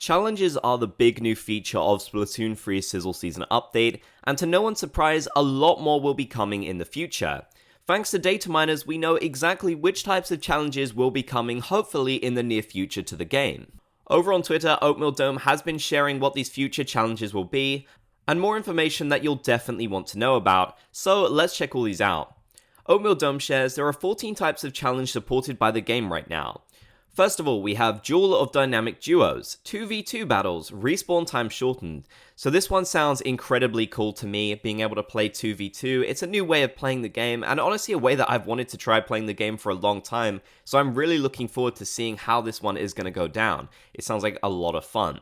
Challenges are the big new feature of Splatoon 3's Sizzle Season Update, and to no one's surprise, a lot more will be coming in the future. Thanks to data miners, we know exactly which types of challenges will be coming hopefully in the near future to the game. Over on Twitter, Oatmeal Dome has been sharing what these future challenges will be, and more information that you'll definitely want to know about, so let's check all these out. Oatmeal Dome shares there are 14 types of challenge supported by the game right now. First of all, we have Duel of Dynamic Duos, 2v2 battles, respawn time shortened. So this one sounds incredibly cool to me, being able to play 2v2. It's a new way of playing the game, and honestly a way that I've wanted to try playing the game for a long time, so I'm really looking forward to seeing how this one is going to go down. It sounds like a lot of fun.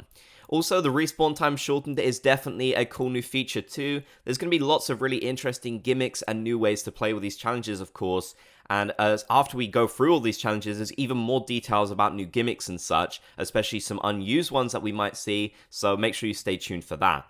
Also, the respawn time shortened is definitely a cool new feature too. There's going to be lots of really interesting gimmicks and new ways to play with these challenges, of course. And after we go through all these challenges, there's even more details about new gimmicks and such, especially some unused ones that we might see, so make sure you stay tuned for that.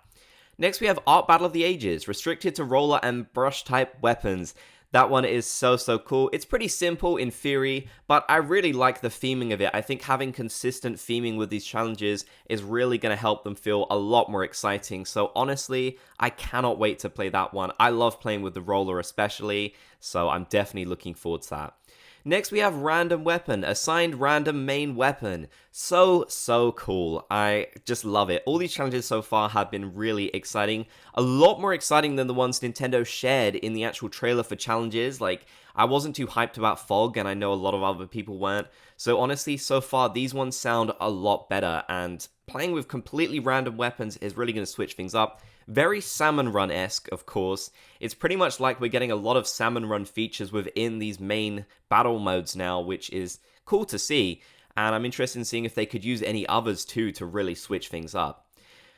Next we have Art Battle of the Ages, restricted to roller and brush type weapons. That one is so cool. It's pretty simple in theory, but I really like the theming of it. I think having consistent theming with these challenges is really going to help them feel a lot more exciting. So honestly, I cannot wait to play that one. I love playing with the roller especially, so I'm definitely looking forward to that. Next we have Random Weapon, assigned random main weapon. So cool. I just love it. All these challenges so far have been really exciting. A lot more exciting than the ones Nintendo shared in the actual trailer for challenges. Like, I wasn't too hyped about Fog, and I know a lot of other people weren't. So honestly, so far, these ones sound a lot better, and playing with completely random weapons is really going to switch things up. Very Salmon Run-esque, of course. It's pretty much like we're getting a lot of Salmon Run features within these main battle modes now, which is cool to see, and I'm interested in seeing if they could use any others too to really switch things up.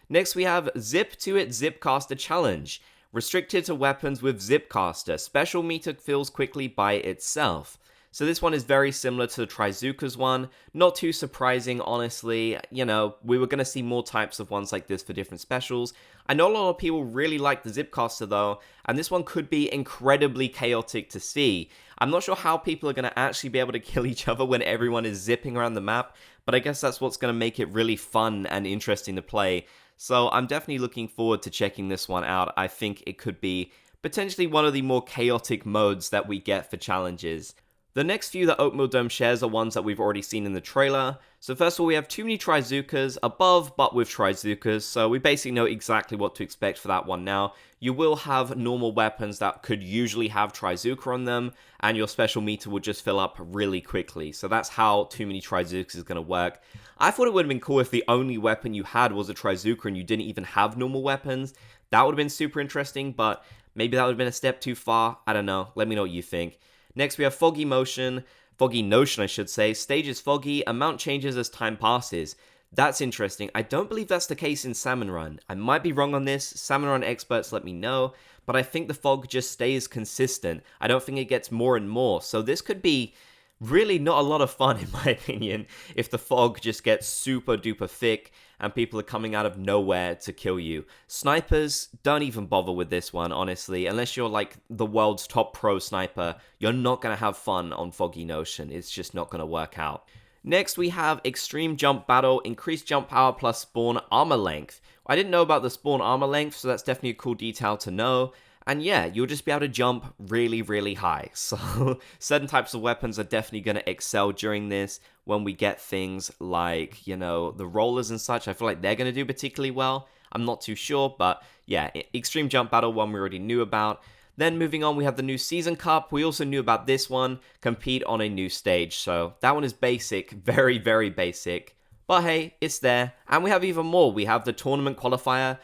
Next we have Zip to It Zipcaster Challenge. Restricted to weapons with Zipcaster. Special meter fills quickly by itself. So this one is very similar to the Trizooka's one. Not too surprising, honestly. You know, we were going to see more types of ones like this for different specials. I know a lot of people really like the Zipcaster though, and this one could be incredibly chaotic to see. I'm not sure how people are going to actually be able to kill each other when everyone is zipping around the map, but I guess that's what's going to make it really fun and interesting to play. So I'm definitely looking forward to checking this one out. I think it could be potentially one of the more chaotic modes that we get for challenges. The next few that Oatmeal Dome shares are ones that we've already seen in the trailer. So first of all, we have too many Trizookas, above but with Trizookas, so we basically know exactly what to expect for that one now. You will have normal weapons that could usually have Trizooka on them, and your special meter will just fill up really quickly. So that's how too many Trizookas is going to work. I thought it would have been cool if the only weapon you had was a Trizooka and you didn't even have normal weapons. That would have been super interesting, but maybe that would have been a step too far. I don't know. Let me know what you think. Next we have Foggy Notion, I should say. Stage is foggy, amount changes as time passes. That's interesting. I don't believe that's the case in Salmon Run. I might be wrong on this. Salmon Run experts let me know, but I think the fog just stays consistent. I don't think it gets more and more. So this could be really not a lot of fun in my opinion if the fog just gets super duper thick and people are coming out of nowhere to kill you. Snipers, don't even bother with this one, honestly. Unless you're like the world's top pro sniper, you're not going to have fun on Foggy Notion. It's just not going to work out. Next, we have Extreme Jump Battle, increased jump power plus spawn armor length. I didn't know about the spawn armor length, so that's definitely a cool detail to know. And yeah, you'll just be able to jump really high. So certain types of weapons are definitely going to excel during this. When we get things like, you know, the rollers and such, I feel like they're going to do particularly well. I'm not too sure, but yeah, Extreme Jump Battle, one we already knew about. Then moving on, we have the new Season Cup. We also knew about this one, compete on a new stage. So that one is basic, very basic. But hey, it's there. And we have even more. We have the Tournament Qualifier.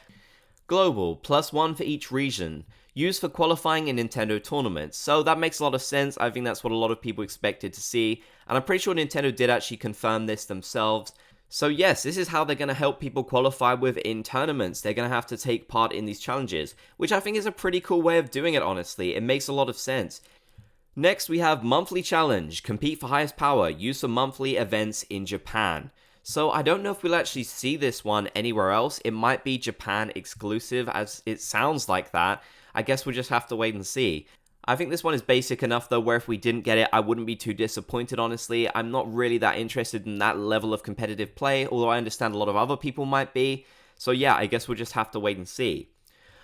Global, +1 for each region. Used for qualifying in Nintendo tournaments. So that makes a lot of sense. I think that's what a lot of people expected to see. And I'm pretty sure Nintendo did actually confirm this themselves. So yes, this is how they're going to help people qualify within tournaments. They're going to have to take part in these challenges, which I think is a pretty cool way of doing it, honestly. It makes a lot of sense. Next, we have Monthly Challenge. Compete for highest power. Used for monthly events in Japan. So I don't know if we'll actually see this one anywhere else. It might be Japan exclusive, as it sounds like that. I guess we'll just have to wait and see. I think this one is basic enough though, where if we didn't get it, I wouldn't be too disappointed, honestly. I'm not really that interested in that level of competitive play, although I understand a lot of other people might be. So yeah, I guess we'll just have to wait and see.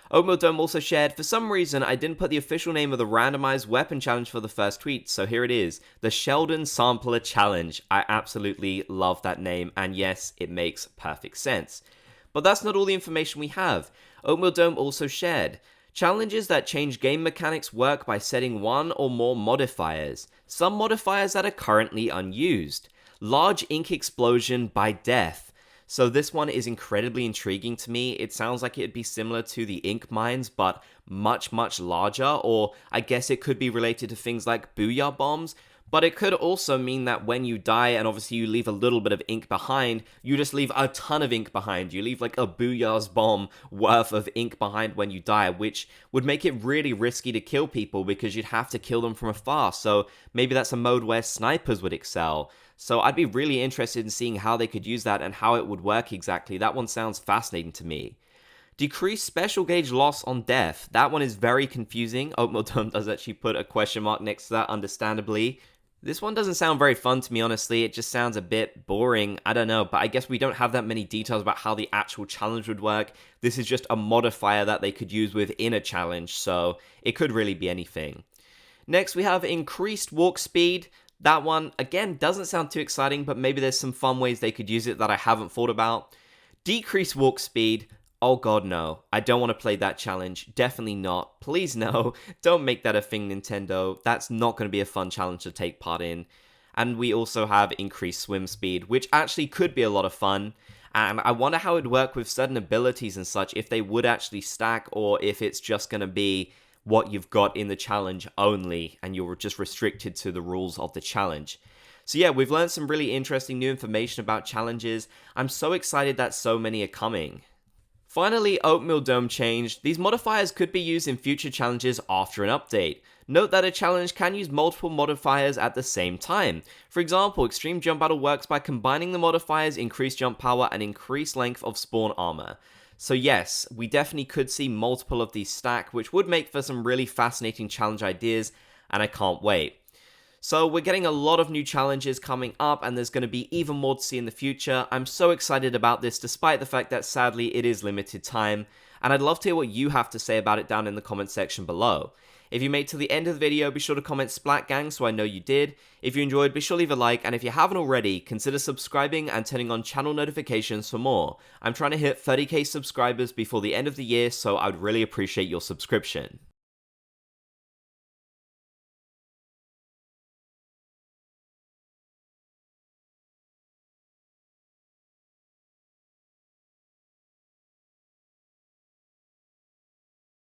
Oatmeal Dome also shared, for some reason, I didn't put the official name of the randomized weapon challenge for the first tweet, so here it is, the Sheldon Sampler Challenge. I absolutely love that name, and yes, it makes perfect sense. But that's not all the information we have. Oatmeal Dome also shared, challenges that change game mechanics work by setting one or more modifiers, some modifiers that are currently unused. Large ink explosion by death. So this one is incredibly intriguing to me. It sounds like it'd be similar to the ink mines, but much, much larger, or I guess it could be related to things like booyah bombs, but it could also mean that when you die, and obviously you leave a little bit of ink behind, you just leave a ton of ink behind. You leave like a booyah's bomb worth of ink behind when you die, which would make it really risky to kill people because you'd have to kill them from afar. So maybe that's a mode where snipers would excel. So I'd be really interested in seeing how they could use that and how it would work exactly. That one sounds fascinating to me. Decrease special gauge loss on death. That one is very confusing. Oatmeal Dome does actually put a question mark next to that, understandably. This one doesn't sound very fun to me, honestly. It just sounds a bit boring. I don't know, but I guess we don't have that many details about how the actual challenge would work. This is just a modifier that they could use within a challenge, so it could really be anything. Next, we have increased walk speed. That one, again, doesn't sound too exciting, but maybe there's some fun ways they could use it that I haven't thought about. Decrease walk speed. Oh god, no. I don't want to play that challenge. Definitely not. Please no. Don't make that a thing, Nintendo. That's not going to be a fun challenge to take part in. And we also have increased swim speed, which actually could be a lot of fun. And I wonder how it would work with certain abilities and such, if they would actually stack, or if it's just going to be what you've got in the challenge only, and you're just restricted to the rules of the challenge. So yeah, we've learned some really interesting new information about challenges. I'm so excited that so many are coming. Finally, Oatmeal Dome changed. These modifiers could be used in future challenges after an update. Note that a challenge can use multiple modifiers at the same time. For example, Extreme Jump Battle works by combining the modifiers increased jump power and increased length of spawn armor. So yes, we definitely could see multiple of these stack, which would make for some really fascinating challenge ideas, and I can't wait. So we're getting a lot of new challenges coming up, and there's going to be even more to see in the future. I'm so excited about this, despite the fact that sadly it is limited time, and I'd love to hear what you have to say about it down in the comment section below. If you made it to the end of the video, be sure to comment Splat Gang so I know you did. If you enjoyed, be sure to leave a like, and if you haven't already, consider subscribing and turning on channel notifications for more. I'm trying to hit 30k subscribers before the end of the year, so I would really appreciate your subscription.